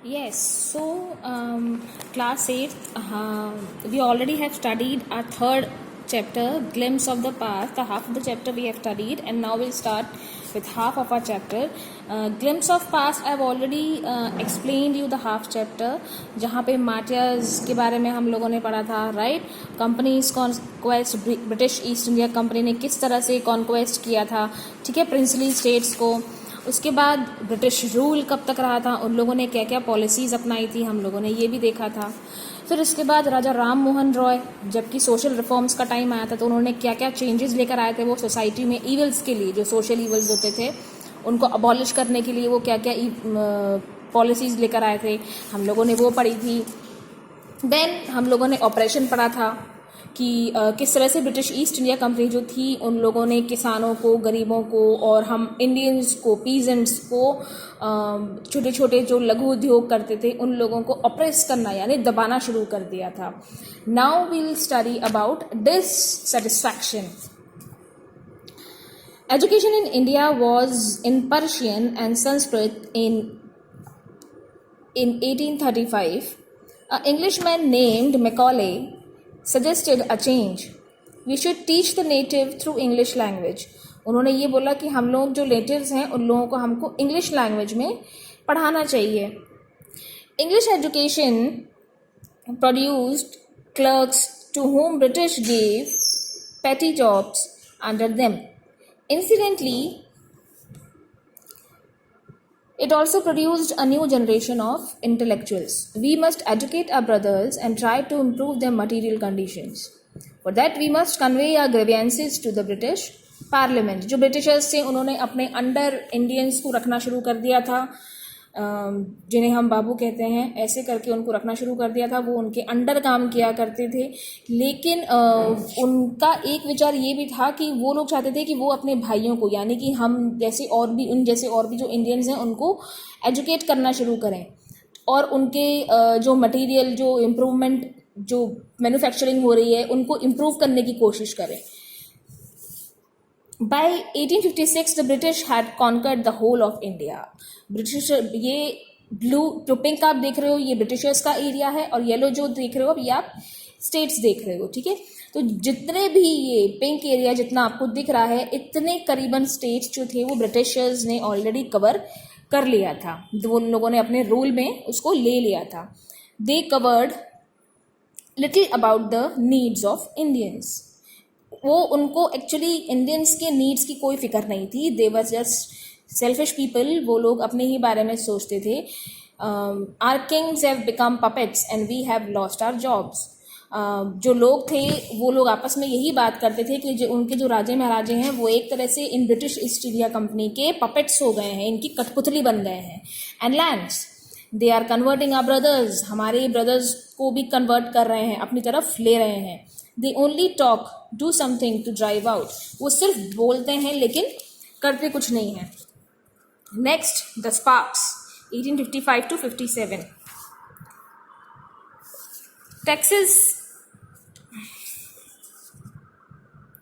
Yes, so class 8, we already have studied our third chapter, Glimpse of the Past. The half of the chapter we have studied, and now we'll start with half of our chapter. Glimpse of Past, I've already explained you the half chapter, जहाँ पे martyrs के बारे में हम लोगों ने पढ़ा था, right? Companies conquest, British East India company ने किस तरह से कॉन्क्वेस्ट किया था, ठीक है, प्रिंसली स्टेट्स को. उसके बाद ब्रिटिश रूल कब तक रहा था, उन लोगों ने क्या क्या पॉलिसीज़ अपनाई थी, हम लोगों ने ये भी देखा था. फिर उसके बाद राजा राम मोहन रॉय, जबकि सोशल रिफॉर्म्स का टाइम आया था, तो उन्होंने क्या क्या चेंजेस लेकर आए थे वो सोसाइटी में ईवल्स के लिए, जो सोशल ईवल्स होते थे उनको अबॉलिश करने के लिए वो क्या क्या पॉलिसीज़ लेकर आए थे, हम लोगों ने वो पढ़ी थी. देन हम लोगों ने ऑपरेशन पढ़ा था कि किस तरह से ब्रिटिश ईस्ट इंडिया कंपनी जो थी उन लोगों ने किसानों को, गरीबों को और हम इंडियंस को, पीजेंट्स को, छोटे छोटे जो लघु उद्योग करते थे उन लोगों को ऑप्रेस करना यानी दबाना शुरू कर दिया था. Now we'll study about dissatisfaction. Education in India was in Persian and Sanskrit in 1835. An Englishman named Macaulay suggested a change. We should teach the native through English language. उन्होंने ये बोला कि हम लोग जो नेटिव्स हैं उन लोगों को हमको इंग्लिश लैंग्वेज में पढ़ाना चाहिए. English education produced clerks to whom British gave petty jobs under them. Incidentally, it also produced a new generation of intellectuals. We must educate our brothers and try to improve their material conditions. For that, we must convey our grievances to the British Parliament. जो Britishers थे उन्होंने अपने under Indians को रखना शुरू कर दिया था, जिन्हें हम बाबू कहते हैं, ऐसे करके उनको रखना शुरू कर दिया था. वो उनके अंडर काम किया करते थे, लेकिन उनका एक विचार ये भी था कि वो लोग चाहते थे कि वो अपने भाइयों को, यानी कि हम जैसे और भी, उन जैसे और भी जो इंडियंस हैं उनको एजुकेट करना शुरू करें और उनके जो मटेरियल, जो इम्प्रूवमेंट, जो मैन्युफैक्चरिंग हो रही है उनको इम्प्रूव करने की कोशिश करें. By 1856, the British had conquered the whole of India. British, ये ब्लू जो पिंक आप देख रहे हो ये ब्रिटिशर्स का एरिया है और येलो जो देख रहे हो ये आप स्टेट्स देख रहे हो, ठीक है. तो जितने भी ये पिंक एरिया जितना आपको दिख रहा है, इतने करीबन स्टेट्स जो थे वो ब्रिटिशर्स ने ऑलरेडी कवर कर लिया था. वो लोगों ने अपने रूल में उसको ले लिया था. दे covered little about the needs of Indians. वो उनको एक्चुअली इंडियंस के नीड्स की कोई फिक्र नहीं थी. They were just selfish people. वो लोग अपने ही बारे में सोचते थे. Our kings have become puppets and we have lost our jobs. जो लोग थे वो लोग आपस में यही बात करते थे कि जो उनके जो राजे महाराजे हैं वो एक तरह से इन ब्रिटिश ईस्ट इंडिया कंपनी के पपेट्स हो गए हैं, इनकी कठपुतली बन गए हैं. And lands they are converting our brothers. हमारे ब्रदर्स को भी कन्वर्ट कर रहे हैं, अपनी तरफ ले रहे हैं. They only talk, do something to drive out. वो सिर्फ बोलते हैं लेकिन करते कुछ नहीं हैं. Next, the Sparks, 1855 to 57. Texas